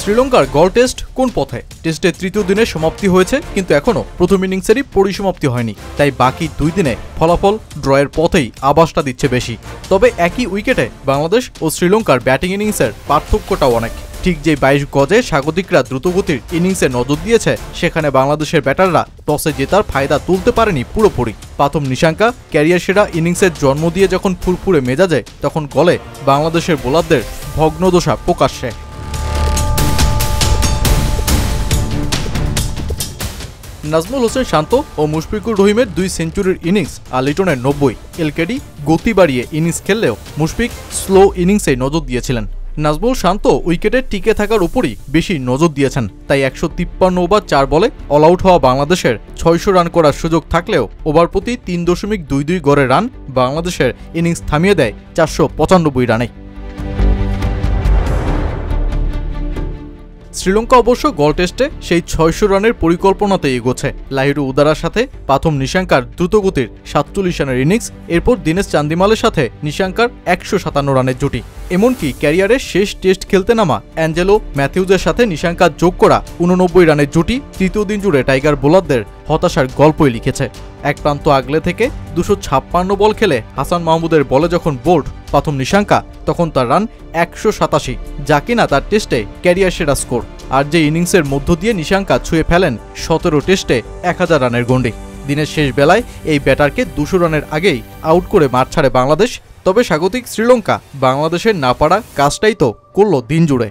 শ্রীলঙ্কার গল টেস্ট কোন পথে? টেস্টের তৃতীয় দিনে সমাপ্তি হয়েছে, কিন্তু এখনও প্রথম ইনিংসেরই পরিসমাপ্তি হয়নি। তাই বাকি 2 দিনে ফলাফল ড্রয়ের পথেই আভাসটা দিচ্ছে বেশি। তবে একই উইকেটে বাংলাদেশ ও শ্রীলঙ্কার ব্যাটিং ইনিংসের পার্থক্যটাও অনেক। ঠিক যে 22 গজে স্বাগতিকরা দ্রুতগতির ইনিংসে নজর দিয়েছে, সেখানে বাংলাদেশের ব্যাটাররা টসে জেতার ফায়দা তুলতে পারেনি পুরোপুরি। প্রথম নিশাঙ্কা ক্যারিয়ার সেরা ইনিংসের জন্ম দিয়ে যখন ফুরফুরে মেজাজে, তখন গলে বাংলাদেশের বোলারদের ভগ্নদশা প্রকাশ্যে। নাজমুল হোসেন শান্ত ও মুশফিকুর রহিমের 2 সেঞ্চুরির ইনিংস আর লিটনের 90। এলকেডি গতি বাড়িয়ে ইনিংস খেললেও মুশফিক স্লো ইনিংসে নজর দিয়েছিলেন। নাজমুল শান্ত উইকেটে টিকে থাকার উপরই বেশি নজর দিয়েছেন। তাই 153 ওভার 4 বলে অল আউট হওয়া বাংলাদেশের 600 রান করার সুযোগ থাকলেও ওভার প্রতি 3.22 গড়ে রান বাংলাদেশের ইনিংস থামিয়ে দেয় 495 রানে। শ্রীলঙ্কা অবশ্য গল টেস্টে সেই 600 রানের পরিকল্পনাতে এগোচ্ছে। লাহিরু উদারার সাথে প্রথম নিশাঙ্কার দ্রুতগতির 47 রানের ইনিংস, এরপর দীনেশ চান্দিমালের সাথে নিশাঙ্কার 157 রানের জুটি। এমনকি ক্যারিয়ারের শেষ টেস্ট খেলতে নামা অ্যাঞ্জেলো ম্যাথিউজের সাথে নিশাঙ্কার যোগ করা 89 রানের জুটি তৃতীয় দিন জুড়ে টাইগার বোলারদের হতাশার গল্পই লিখেছে। এক প্রান্ত আগলে থেকে 256 বল খেলে হাসান মাহমুদের বলে যখন বোল্ড প্রথম নিশাঙ্কা, তখন তার রান 187, যা কিনা তার টেস্টে ক্যারিয়ার সেরা স্কোর। আর যে ইনিংসের মধ্য দিয়ে নিশাঙ্কা ছুঁয়ে ফেলেন 17 টেস্টে 1000 রানের গণ্ডি। দিনের শেষ বেলায় এই ব্যাটারকে 200 রানের আগেই আউট করে মাঠ ছাড়ে বাংলাদেশ। তবে স্বাগতিক শ্রীলঙ্কা বাংলাদেশের না পারা কাজটাই তো করল দিন জুড়ে।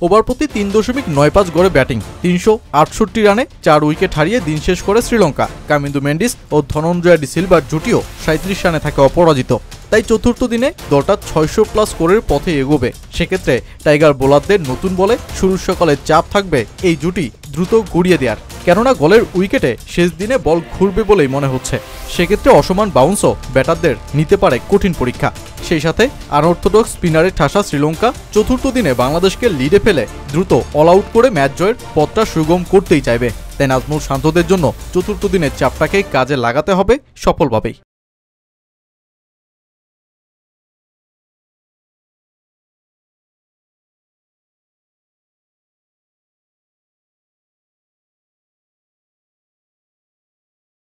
ওভার প্রতি 3.95 গড়ে ব্যাটিং, 368 রানে 4 উইকেট হারিয়ে দিন শেষ করে শ্রীলঙ্কা। কামিন্দু মেন্ডিস ও ধনঞ্জয় ডি সিলভার জুটিও 37 রানে থাকে অপরাজিত। তাই চতুর্থ দিনে দলটা 600+ স্কোরের পথে এগোবে। সেক্ষেত্রে টাইগার বোলারদের নতুন বলে শুরুর সকালে চাপ থাকবে এই জুটি দ্রুত গড়িয়ে দেওয়ার, কেননা গলের উইকেটে শেষ দিনে বল ঘুরবে বলেই মনে হচ্ছে। সেক্ষেত্রে অসমান বাউন্সও ব্যাটারদের নিতে পারে কঠিন পরীক্ষা। সেই সাথে আনঅর্থোডক্স স্পিনারের ঠাসা শ্রীলঙ্কা চতুর্থ দিনে বাংলাদেশকে লিডে ফেলে দ্রুত অল আউট করে ম্যাচ জয়ের পথটা সুগম করতেই চাইবে। তাই নাজমুল শান্তদের জন্য চতুর্থ দিনের চাপটাকে কাজে লাগাতে হবে সফলভাবেই।